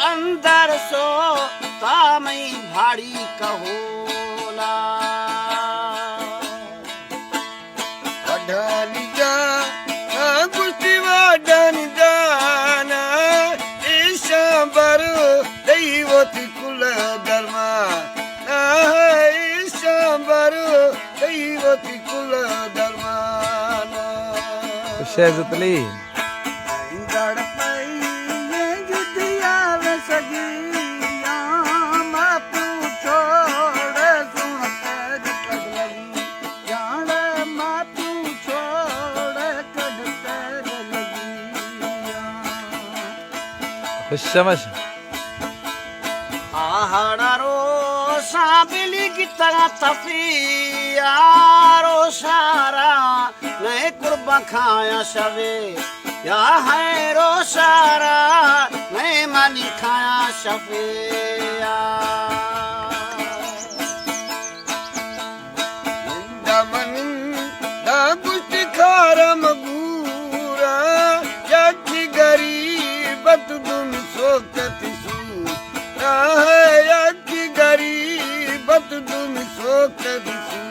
अंदर सो तामई भाड़ी कहोला वढानी जा गुस्ती वाडनी जाना ईशांबर दैवती कुल धर्मा ईशांबर दैवती कुल धर्माना शेजतली الشمس आहारो साबिली की तरह तफियारो सारा नए कुर्बा खाया शवे या है रो सारा नए मानी खाया शवे दमन दा गुस्ती खारम गुरा यकी गरीबत दुम सोकती सू यकी गरीबत दुम सोकती सू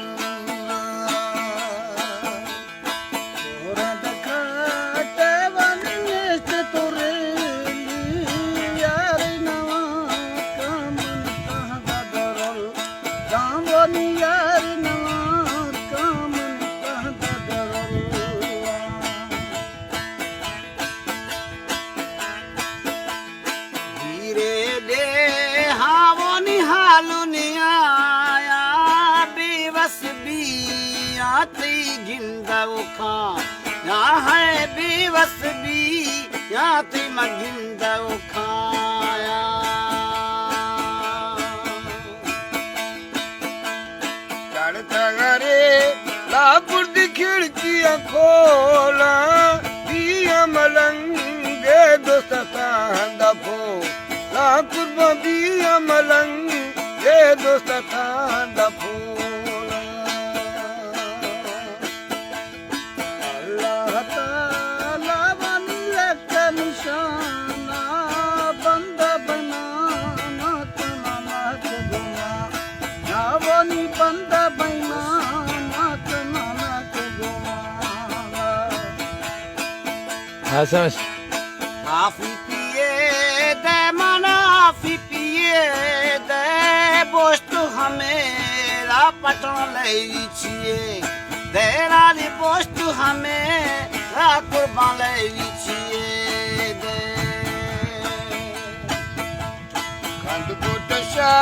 या है बेवस भी या ती मगिंदा खाया चढ़ता घरे लापुर दी खिड़कियां खोला दिया मलंगे दोस्ता दफो लापुर दिया मलंगे दोस्ता दफो Hasamış Afi piye de mana afi piye de boştu hamera patron leviçiye derali boştu hamera kurban leviçiye de Kandu kotasha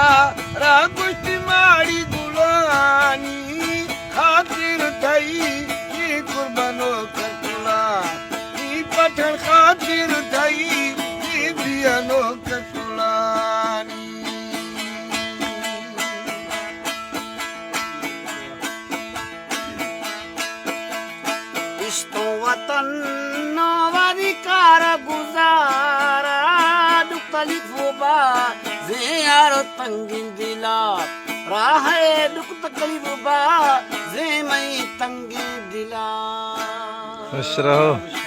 ragusti mari dulani khatir thai ki kurbano kartula पठन खातिर थई बियानो कटुलानी इस्तो वतन नवरिकार गुजारा दुखली फुबा ज़ियार तंगिन दिला राहे दुख तकलीफ बा ज़े मई तंगिन दिला खुश रहो